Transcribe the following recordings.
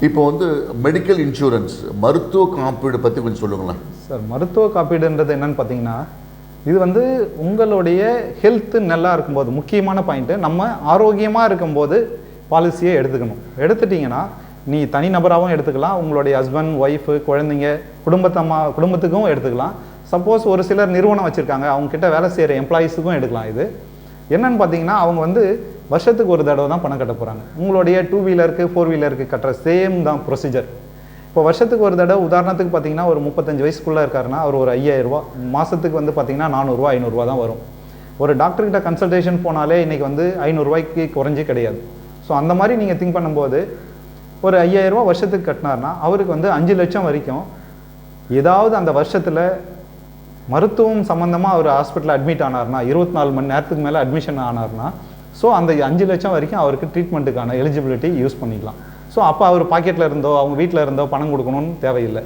இப்போ வந்து medical insurance மருத்துவ காப்பீடு பற்றி கொஞ்சம் சொல்லுங்களேன் சார். மருத்துவ காப்பீடுன்றது என்னன்னு பார்த்தீங்கன்னா, இது வந்து உங்களுடைய ஹெல்த்து நல்லா இருக்கும்போது, முக்கியமான பாயிண்ட்டு, நம்ம ஆரோக்கியமாக இருக்கும்போது பாலிசியை எடுத்துக்கணும். எடுத்துட்டிங்கன்னா நீ தனிநபராகவும் எடுத்துக்கலாம், உங்களுடைய ஹஸ்பண்ட், ஒய்ஃபு, குழந்தைங்க, குடும்பத்துக்கும் எடுத்துக்கலாம். சப்போஸ் ஒரு சிலர் நிறுவனம் வச்சுருக்காங்க, அவங்கக்கிட்ட வேலை செய்கிற எம்ப்ளாயீஸுக்கும் எடுக்கலாம். இது என்னன்னு பார்த்தீங்கன்னா, அவங்க வந்து வருஷத்துக்கு ஒரு தடவை தான் பணம் கட்ட போகிறாங்க. உங்களுடைய 2 வீலருக்கு 4 வீலருக்கு கட்டுற சேம் தான் ப்ரொசீஜர். இப்போ வருஷத்துக்கு ஒரு தடவை, உதாரணத்துக்கு பார்த்தீங்கன்னா ஒரு 35 வயசுக்குள்ளே இருக்காருன்னா அவர் ஒரு 5000 ரூபா மாதத்துக்கு வந்து பார்த்தீங்கன்னா 400 ரூபா 500 ரூபா தான் வரும். ஒரு டாக்டர்கிட்ட கன்சல்டேஷன் போனாலே இன்றைக்கி வந்து 500 ரூபாய்க்கு குறைஞ்சி கிடையாது. ஸோ அந்த மாதிரி நீங்கள் திங்க் பண்ணும்போது ஒரு 5000 ரூபா வருஷத்துக்கு கட்டினார்னா அவருக்கு வந்து 5 லட்சம் வரைக்கும் ஏதாவது அந்த வருஷத்தில் மருத்துவம் சம்மந்தமாக அவர் ஹாஸ்பிட்டலில் அட்மிட் ஆனார்னா, 24 மணி நேரத்துக்கு மேலே அட்மிஷன் ஆனார்னா, ஸோ அந்த 5 லட்சம் வரைக்கும் அவருக்கு ட்ரீட்மெண்ட்டுக்கான எலிஜிபிலிட்டி யூஸ் பண்ணிக்கலாம். ஸோ அப்போ அவர் பாக்கெட்டில் இருந்தோ அவங்க வீட்டில் இருந்தோ பணம் கொடுக்கணும்னு தேவையில்லை.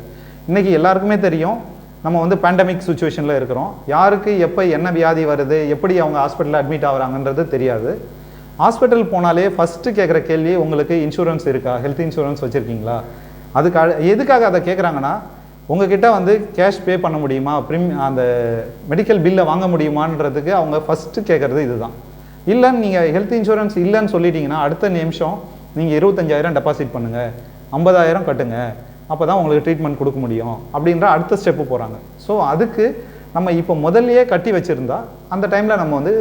இன்றைக்கி எல்லாருக்குமே தெரியும், நம்ம வந்து பேண்டமிக் சுச்சுவேஷனில் இருக்கிறோம். யாருக்கு எப்போ என்ன வியாதி வருது, எப்படி அவங்க ஹாஸ்பிட்டலில் அட்மிட் ஆகுறாங்கன்றது தெரியாது. ஹாஸ்பிட்டல் போனாலே ஃபஸ்ட்டு கேட்குற கேள்வி, உங்களுக்கு இன்சூரன்ஸ் இருக்கா, ஹெல்த் இன்சூரன்ஸ் வச்சுருக்கீங்களா? அதுக்கு எதுக்காக அதை கேட்குறாங்கன்னா, உங்ககிட்ட வந்து கேஷ் பே பண்ண முடியுமா, அந்த மெடிக்கல் பில்லை வாங்க முடியுமான்றதுக்கு அவங்க ஃபஸ்ட்டு கேட்குறது இதுதான். இல்லைன்னு நீங்கள் ஹெல்த் இன்சூரன்ஸ் இல்லைன்னு சொல்லிட்டீங்கன்னா அடுத்த நிமிஷம் நீங்கள் 25,000 டெபாசிட் பண்ணுங்கள், 50,000 கட்டுங்க, அப்போ தான் உங்களுக்கு ட்ரீட்மெண்ட் கொடுக்க முடியும் அப்படின்ற அடுத்த ஸ்டெப்பு போகிறாங்க. ஸோ அதுக்கு நம்ம இப்போ முதல்லையே கட்டி வச்சுருந்தா அந்த டைமில் நம்ம வந்து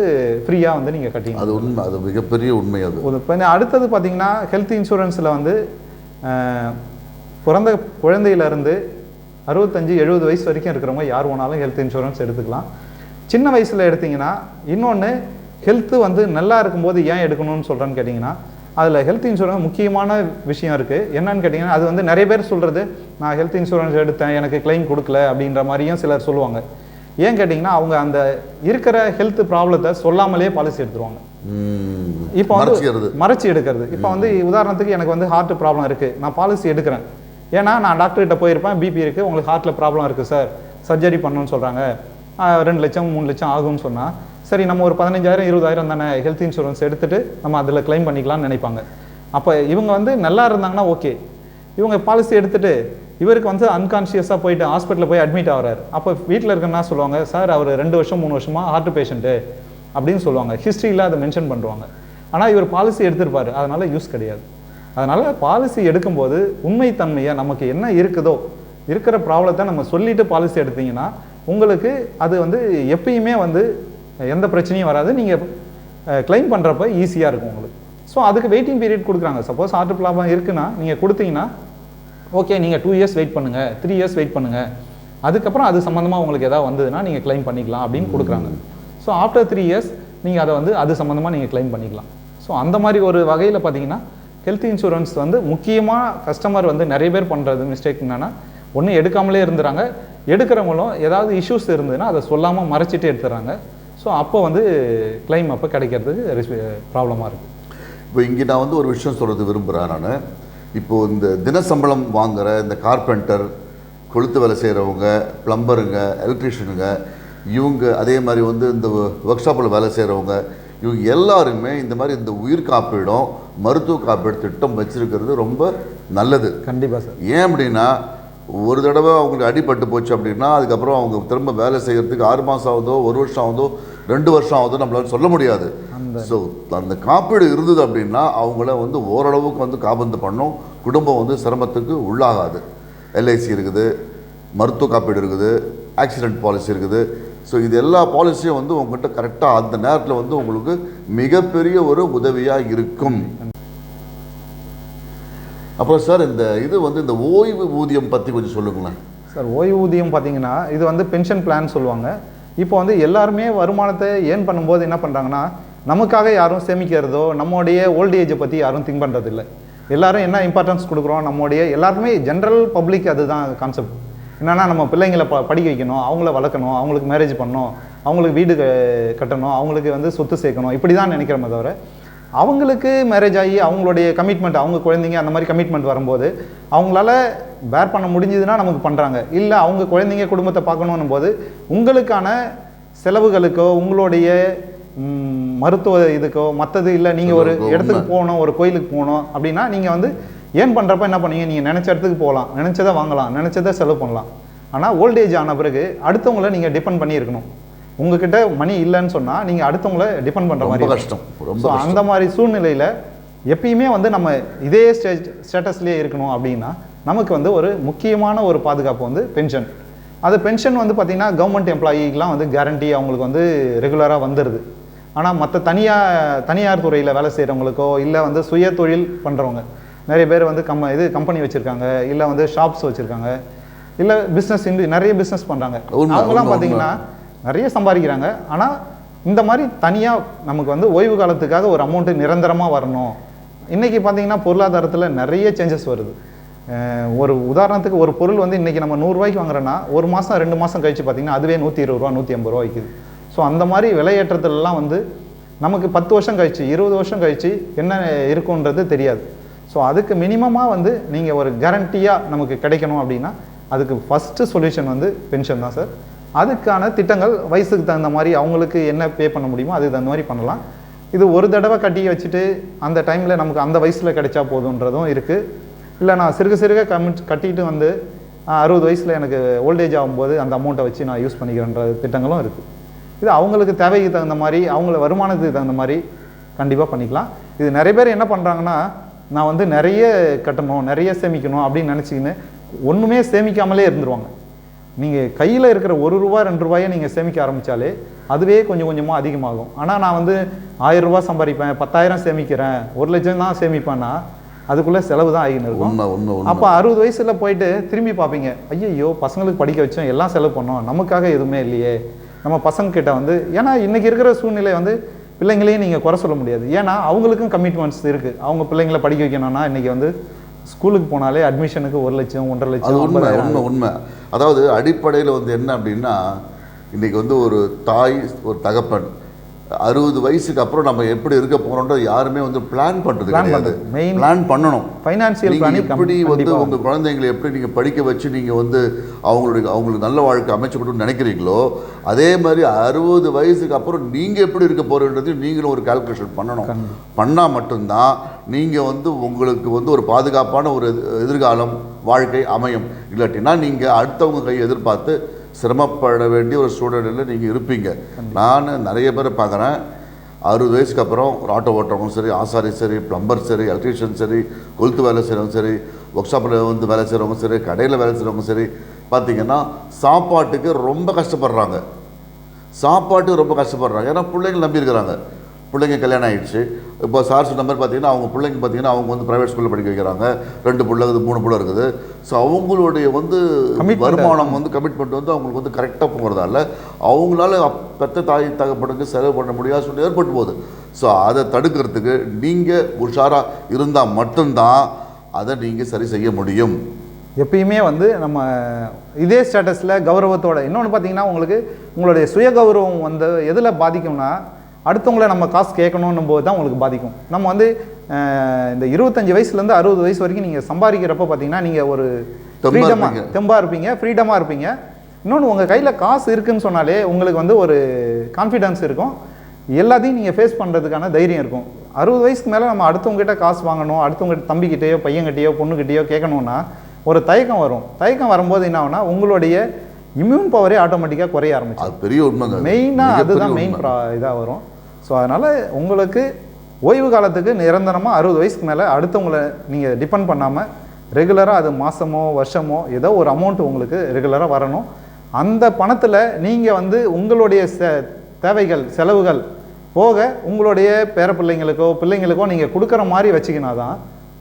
ஃப்ரீயாக வந்து நீங்கள் கட்டிங்க. அது உண்மை, அது மிகப்பெரிய உண்மை. அது இப்போ அடுத்தது பார்த்தீங்கன்னா, ஹெல்த் இன்சூரன்ஸில் வந்து பிறந்த குழந்தையிலேருந்து 65-70 வயசு வரைக்கும் இருக்கிறவங்க யார் வேணாலும் ஹெல்த் இன்சூரன்ஸ் எடுத்துக்கலாம். சின்ன வயசில் எடுத்திங்கன்னா, இன்னொன்று ஹெல்த்து வந்து நல்லா இருக்கும்போது ஏன் எடுக்கணும்னு சொல்கிறேன்னு கேட்டிங்கன்னா, அதில் ஹெல்த் இன்சூரன்ஸ் முக்கியமான விஷயம் இருக்குது. என்னன்னு கேட்டிங்கன்னா, அது வந்து நிறைய பேர் சொல்கிறது, நான் ஹெல்த் இன்சூரன்ஸ் எடுத்தேன் எனக்கு கிளைம் கொடுக்கல அப்படின்ற மாதிரியும் சிலர் சொல்லுவாங்க. ஏன் கேட்டிங்கன்னா, அவங்க அந்த இருக்கிற ஹெல்த் ப்ராப்ளத்தை சொல்லாமலே பாலிசி எடுத்துருவாங்க. இப்போ வந்து மறைச்சி எடுக்கிறது. இப்போ வந்து உதாரணத்துக்கு எனக்கு வந்து ஹார்ட் ப்ராப்ளம் இருக்குது, நான் பாலிசி எடுக்கிறேன். ஏன்னா நான் டாக்டர்கிட்ட போயிருப்பேன், பிபி இருக்குது, உங்களுக்கு ஹார்ட்டில் ப்ராப்ளம் இருக்குது சார், சர்ஜரி பண்ணணும்னு சொல்கிறாங்க, 2 லட்சம் 3 லட்சம் ஆகும்னு சொன்னால், சரி நம்ம ஒரு 15,000-20,000 தானே ஹெல்த் இன்சூரன்ஸ் எடுத்துகிட்டு நம்ம அதில் கிளைம் பண்ணிக்கலாம்னு நினைப்பாங்க. அப்போ இவங்க வந்து நல்லா இருந்தாங்கன்னா ஓகே, இவங்க பாலிசி எடுத்துகிட்டு இவருக்கு வந்து அன்கான்ஷியஸாக போயிட்டு ஹாஸ்பிட்டலில் போய் அட்மிட் ஆகிறார். அப்போ வீட்டில் இருக்குன்னா சொல்லுவாங்க, சார் அவர் 2 வருஷம் 3 வருஷமாக ஹார்ட் பேஷண்ட்டு அப்படின்னு சொல்லுவாங்க. ஹிஸ்ட்ரியில் அதை மென்ஷன் பண்ணுவாங்க. ஆனால் இவர் பாலிசி எடுத்திருப்பார், அதனால் யூஸ் கிடையாது. அதனால் பாலிசி எடுக்கும்போது உண்மைத்தன்மையை, நமக்கு என்ன இருக்குதோ இருக்கிற ப்ராப்ளத்தை நம்ம சொல்லிவிட்டு பாலிசி எடுத்தீங்கன்னா உங்களுக்கு அது வந்து எப்பயுமே வந்து எந்த பிரச்சனையும் வராது. நீங்கள் கிளைம் பண்ணுறப்ப ஈஸியாக இருக்கும் உங்களுக்கு. ஸோ அதுக்கு வெயிட்டிங் பீரியட் கொடுக்குறாங்க. சப்போஸ் ஹார்ட் ப்ராப்ளம் இருக்குன்னா நீங்கள் கொடுத்தீங்கன்னா ஓகே, நீங்கள் 2 இயர்ஸ் வெயிட் பண்ணுங்கள், 3 இயர்ஸ் வெயிட் பண்ணுங்கள், அதுக்கப்புறம் அது சம்மந்தமாக உங்களுக்கு எதாவது வந்ததுன்னா நீங்கள் கிளைம் பண்ணிக்கலாம் அப்படின்னு கொடுக்குறாங்க. ஸோ ஆஃப்டர் 3 இயர்ஸ் நீங்கள் அதை வந்து அது சம்மந்தமாக நீங்கள் கிளைம் பண்ணிக்கலாம். ஸோ அந்த மாதிரி ஒரு வகையில் பார்த்தீங்கன்னா ஹெல்த் இன்சூரன்ஸ் வந்து முக்கியமாக கஸ்டமர் வந்து நிறைய பேர் பண்ணுறது மிஸ்டேக் என்னென்னா, ஒன்று எடுக்காமலே இருந்துறாங்க, எடுக்கிறவங்களும் ஏதாவது இஷ்யூஸ் இருந்ததுன்னா அதை சொல்லாமல் மறைச்சிட்டு எடுத்துடுறாங்க. ஸோ அப்போ வந்து கிளைம் அப்போ கிடைக்கிறதுக்கு ப்ராப்ளமாக இருக்குது. இப்போ இங்கே நான் வந்து ஒரு விஷயம் சொல்கிறது விரும்புகிறேன். நான் இப்போது இந்த தினசம்பளம் வாங்குகிற இந்த கார்பெண்டர், கொளுத்து வேலை செய்கிறவங்க, ப்ளம்பருங்க, எலக்ட்ரிஷியனுங்க, இவங்க அதே மாதிரி வந்து இந்த ஒர்க் ஷாப்பில் வேலை செய்கிறவங்க, இவங்க எல்லாருமே இந்த மாதிரி இந்த உயிர் காப்பீடும் மருத்துவ காப்பீடு திட்டம் வச்சுருக்கிறது ரொம்ப நல்லது. கண்டிப்பாக சார். ஏன் அப்படின்னா, ஒரு தடவை அவங்களுக்கு அடிபட்டு போச்சு அப்படின்னா அதுக்கப்புறம் அவங்க திரும்ப வேலை செய்கிறதுக்கு 6 மாதம் ஆகுதோ, 1 வருஷம் ஆகுதோ, 2 வருஷம் ஆகுதோ நம்மளால சொல்ல முடியாது. ஸோ அந்த காப்பீடு இருந்தது அப்படின்னா அவங்கள வந்து ஓரளவுக்கு வந்து காபந்து பண்ணும், குடும்பம் வந்து சிரமத்துக்கு உள்ளாகாது. எல்ஐசி இருக்குது, மருத்துவ காப்பீடு இருக்குது, ஆக்சிடென்ட் பாலிசி இருக்குது. ஸோ இது எல்லா பாலிசியும் வந்து உங்கள்கிட்ட கரெக்டாக அந்த நேரத்தில் வந்து உங்களுக்கு மிகப்பெரிய ஒரு உதவியாக இருக்கும். அப்புறம் சார் இந்த இது வந்து இந்த ஓய்வு ஊதியம் பற்றி கொஞ்சம் சொல்லுங்களேன் சார். ஓய்வூதியம் பார்த்தீங்கன்னா இது வந்து பென்ஷன் பிளான் சொல்லுவாங்க. இப்போ வந்து எல்லாருமே வருமானத்தை ஏர்ன் பண்ணும்போது என்ன பண்ணுறாங்கன்னா, நமக்காக யாரும் சேமிக்கிறதோ, நம்மளுடைய ஓல்ட் ஏஜை பற்றி யாரும் திங்க் பண்ணுறதில்ல. எல்லோரும் என்ன இம்பார்ட்டன்ஸ் கொடுக்குறோம், நம்மளுடைய எல்லாருமே ஜென்ரல் பப்ளிக் அதுதான் கான்செப்ட். என்னென்னா நம்ம பிள்ளைங்களை படிக்க வைக்கணும், அவங்கள வளர்க்கணும், அவங்களுக்கு மேரேஜ் பண்ணணும், அவங்களுக்கு வீடு கட்டணும், அவங்களுக்கு வந்து சொத்து சேர்க்கணும், இப்படி தான் நினைக்கிறோமே தவிர, அவங்களுக்கு மேரேஜ் ஆகி அவங்களுடைய கமிட்மெண்ட், அவங்க குழந்தைங்க அந்த மாதிரி கமிட்மெண்ட் வரும்போது அவங்களால பேர் பண்ண முடிஞ்சதுன்னா நமக்கு பண்ணுறாங்க. இல்லை அவங்க குழந்தைங்க குடும்பத்தை பார்க்கணும் போது உங்களுக்கான செலவுகளுக்கோ, உங்களுடைய மருத்துவ இதுக்கோ, மற்றது இல்லை நீங்கள் ஒரு இடத்துக்கு போகணும், ஒரு கோயிலுக்கு போகணும் அப்படின்னா நீங்கள் வந்து ஏன் பண்ணுறப்ப என்ன பண்ணீங்க, நீங்கள் நினச்ச இடத்துக்கு போகலாம், நினச்சதை வாங்கலாம், நினச்சதை செலவு பண்ணலாம். ஆனால் ஓல்டேஜ் ஆன பிறகு அடுத்தவங்கள நீங்கள் டிபெண்ட் பண்ணி இருக்கணும். உங்ககிட்ட மணி இல்லைன்னு சொன்னால் நீங்கள் அடுத்தவங்கள டிபெண்ட் பண்ணுற மாதிரி கஷ்டம். ஸோ அந்த மாதிரி சூழ்நிலையில் எப்பயுமே வந்து நம்ம இதே ஸ்டேட்டஸ்லேயே இருக்கணும் அப்படின்னா நமக்கு வந்து ஒரு முக்கியமான ஒரு பாதுகாப்பு வந்து பென்ஷன். அது பென்ஷன் வந்து பார்த்திங்கன்னா கவர்மெண்ட் எம்ப்ளாயிக்கெலாம் வந்து கேரண்டி அவங்களுக்கு வந்து ரெகுலராக வந்துடுது. ஆனால் மற்ற தனியார் துறையில் வேலை செய்கிறவங்களுக்கோ இல்லை வந்து சுய தொழில் பண்ணுறவங்க நிறைய பேர் வந்து கம்பெனி வச்சுருக்காங்க, இல்லை வந்து ஷாப்ஸ் வச்சுருக்காங்க, இல்லை பிஸ்னஸ் நிறைய பிஸ்னஸ் பண்ணுறாங்க. அவங்களாம் பார்த்தீங்கன்னா நிறைய சம்பாதிக்கிறாங்க. ஆனால் இந்த மாதிரி தனியாக நமக்கு வந்து ஓய்வு காலத்துக்காக ஒரு அமௌண்ட்டு நிரந்தரமாக வரணும். இன்றைக்கி பார்த்தீங்கன்னா பொருளாதாரத்தில் நிறைய சேஞ்சஸ் வருது. ஒரு உதாரணத்துக்கு ஒரு பொருள் வந்து இன்றைக்கி நம்ம 100 ரூபாய்க்கு வாங்குறோன்னா 1 மாதம் 2 மாதம் கழிச்சு பார்த்தீங்கன்னா அதுவே 120 ரூபா 150 ரூபா விற்குது. ஸோ அந்த மாதிரி விலையேற்றத்துலலாம் வந்து நமக்கு 10 வருஷம் கழிச்சு 20 வருஷம் கழிச்சு என்ன இருக்குன்றது தெரியாது. ஸோ அதுக்கு மினிமமாக வந்து நீங்கள் ஒரு கேரண்டியாக நமக்கு கிடைக்கணும் அப்படின்னா அதுக்கு ஃபஸ்ட்டு சொல்யூஷன் வந்து பென்ஷன் தான் சார். அதுக்கான திட்டங்கள் வயசுக்கு தகுந்த மாதிரி அவங்களுக்கு என்ன பே பண்ண முடியுமோ அதுக்கு தகுந்த மாதிரி பண்ணலாம். இது ஒரு தடவை கட்டி வச்சுட்டு அந்த டைமில் நமக்கு அந்த வயசில் கிடைச்சா போதுன்றதும் இருக்குது. இல்லை நான் சிறுக கட்டிட்டு வந்து 60 வயசில் எனக்கு ஓல்டேஜ் ஆகும்போது அந்த அமௌண்ட்டை வச்சு நான் யூஸ் பண்ணிக்கிறேன்ற திட்டங்களும் இருக்குது. இது அவங்களுக்கு தேவைக்கு தகுந்த மாதிரி அவங்கள வருமானத்துக்கு தகுந்த மாதிரி கண்டிப்பாக பண்ணிக்கலாம். இது நிறைய பேர் என்ன பண்ணுறாங்கன்னா, நான் வந்து நிறைய கட்டணும் நிறைய சேமிக்கணும் அப்படின்னு நினச்சிக்கின்னு ஒன்றுமே சேமிக்காமலே இருந்துருவாங்க. நீங்கள் கையில் இருக்கிற 1 ரூபா 2 ரூபாயை நீங்கள் சேமிக்க ஆரம்பித்தாலே அதுவே கொஞ்சம் கொஞ்சமாக அதிகமாகும். ஆனால் நான் வந்து 1000 ரூபா சம்பாதிப்பேன், 10,000 சேமிக்கிறேன், 1 லட்சம் தான் சேமிப்பேன்னா அதுக்குள்ளே செலவு தான் ஆகின்னு இருக்கும். அப்போ 60 வயசில் போயிட்டு திரும்பி பார்ப்பீங்க, ஐயோ பசங்களுக்கு படிக்க வச்சோம் எல்லாம் செலவு பண்ணோம், நமக்காக எதுவுமே இல்லையே. நம்ம பசங்கக்கிட்ட வந்து ஏன்னா இன்றைக்கி இருக்கிற சூழ்நிலை வந்து பிள்ளைங்களையும் நீங்கள் குறை சொல்ல முடியாது. ஏன்னா அவங்களுக்கும் கமிட்மெண்ட்ஸ் இருக்குது. அவங்க பிள்ளைங்களை படிக்க வைக்கணும்னா இன்றைக்கி வந்து ஸ்கூலுக்கு போனாலே அட்மிஷனுக்கு 1 லட்சம் 1.5 லட்சம். உண்மை. அதாவது அடிப்படையில் வந்து என்ன அப்படின்னா, இன்றைக்கி வந்து ஒரு தாய் ஒரு தகப்பன் 60 வயசுக்கு அப்புறம் நம்ம எப்படி இருக்க போகிறோன்றது யாருமே வந்து பிளான் பண்ணுறது கிடையாது. பிளான் பண்ணணும். ஃபைனான்சியல் எப்படி வந்து உங்கள் குழந்தைங்களை எப்படி நீங்கள் படிக்க வச்சு நீங்கள் வந்து அவங்களுக்கு நல்ல வாழ்க்கை அமைச்சு கொடுன்னு நினைக்கிறீங்களோ அதே மாதிரி 60 வயசுக்கு அப்புறம் நீங்கள் எப்படி இருக்க போகிறீன்றதையும் நீங்களும் ஒரு கால்குலேஷன் பண்ணணும். பண்ணால் மட்டும்தான் நீங்கள் வந்து உங்களுக்கு வந்து ஒரு பாதுகாப்பான ஒரு எதிர்காலம் வாழ்க்கை அமையும். இல்லாட்டினா நீங்கள் அடுத்தவங்க கையை எதிர்பார்த்து சிரமப்பட வேண்டிய ஒரு சூழ்நிலையில் நீங்கள் இருப்பீங்க. நான் நிறைய பேரை பார்க்குறேன் 60 வயசுக்கு அப்புறம் ஒரு ஆட்டோ ஓட்டுறவங்களும் சரி, ஆசாரி சரி, ப்ளம்பர் சரி, எலக்ட்ரீஷியன் சரி, கொளுத்து வேலை செய்கிறவங்க சரி, ஒர்க் ஷாப்பில் வந்து வேலை செய்கிறவங்க சரி, கடையில் வேலை செய்கிறவங்க சரி, பார்த்திங்கன்னா சாப்பாட்டுக்கு ரொம்ப கஷ்டப்படுறாங்க. ஏன்னா பிள்ளைங்க நம்பியிருக்கிறாங்க. பிள்ளைங்க கல்யாணம் ஆகிடுச்சு. இப்போ சார் சொன்ன மாதிரி பார்த்தீங்கன்னா அவங்க பிள்ளைங்க பார்த்தீங்கன்னா அவங்க வந்து ப்ரைவேட் ஸ்கூலில் படிக்க வைக்கிறாங்க. 2 பிள்ளை 3 பிள்ளை இருக்குது. ஸோ அவங்களுடைய வந்து வருமானம் வந்து கமிட்மெண்ட் வந்து அவங்களுக்கு வந்து கரெக்டாக போகிறதால அவங்களால பெற்ற தாய் தகப்பனுக்கு செலவு பண்ண முடியாத சொல்லி ஏற்பட்டு போகுது. ஸோ அதை தடுக்கிறதுக்கு நீங்கள் உஷாராக இருந்தால் மட்டும்தான் அதை நீங்கள் சரி செய்ய முடியும். எப்பயுமே வந்து நம்ம இதே ஸ்டேட்டஸில் கௌரவத்தோட இன்னொன்று பார்த்தீங்கன்னா உங்களுக்கு உங்களுடைய சுய கௌரவம் வந்து எதில் பாதிக்கும்னா அடுத்தவங்கள நம்ம காசு கேட்கணும் போது தான் உங்களுக்கு பாதிக்கும். நம்ம வந்து இந்த 25 வயசுலேருந்து 60 வயசு வரைக்கும் நீங்கள் சம்பாதிக்கிறப்ப பார்த்தீங்கன்னா நீங்கள் ஒரு தெம்பாக இருப்பீங்க. இன்னொன்று உங்கள் கையில் காசு இருக்குதுன்னு சொன்னாலே உங்களுக்கு வந்து ஒரு கான்ஃபிடென்ஸ் இருக்கும். எல்லாத்தையும் நீங்கள் ஃபேஸ் பண்ணுறதுக்கான தைரியம் இருக்கும். 60 வயசுக்கு மேலே நம்ம அடுத்தவங்ககிட்ட காசு வாங்கணும், அடுத்தவங்க தம்பிக்கிட்டேயோ பையன்கிட்டேயோ பொண்ணுக்கிட்டேயோ கேட்கணுன்னா ஒரு தயக்கம் வரும். தயக்கம் வரும்போது என்ன ஆகுனா உங்களுடைய இம்யூன் பவரே ஆட்டோமேட்டிக்காக குறைய ஆரம்பிச்சு. அது பெரிய உண்மை. மெயினாக அதுதான் மெயின் இதாக வரும். ஸோ அதனால் உங்களுக்கு ஓய்வு காலத்துக்கு நிரந்தரமாக 60 வயசுக்கு மேலே அடுத்தவங்களை நீங்கள் டிபெண்ட் பண்ணாமல் ரெகுலராக அது மாதமோ வருஷமோ ஏதோ ஒரு அமௌண்ட்டு உங்களுக்கு ரெகுலராக வரணும். அந்த பணத்தில் நீங்கள் வந்து உங்களுடைய தேவைகள் செலவுகள் போக உங்களுடைய பிள்ளைங்களுக்கோ நீங்கள் கொடுக்குற மாதிரி வச்சிக்கினா தான்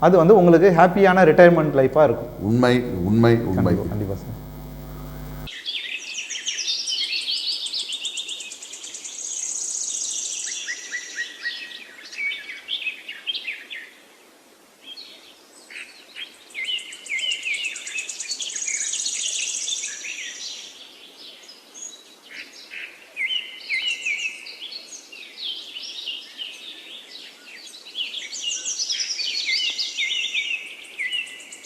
அது வந்து உங்களுக்கு ஹாப்பியான ரிட்டையர்மெண்ட் லைஃபாக இருக்கும். உண்மை. கண்டிப்பாக சார்.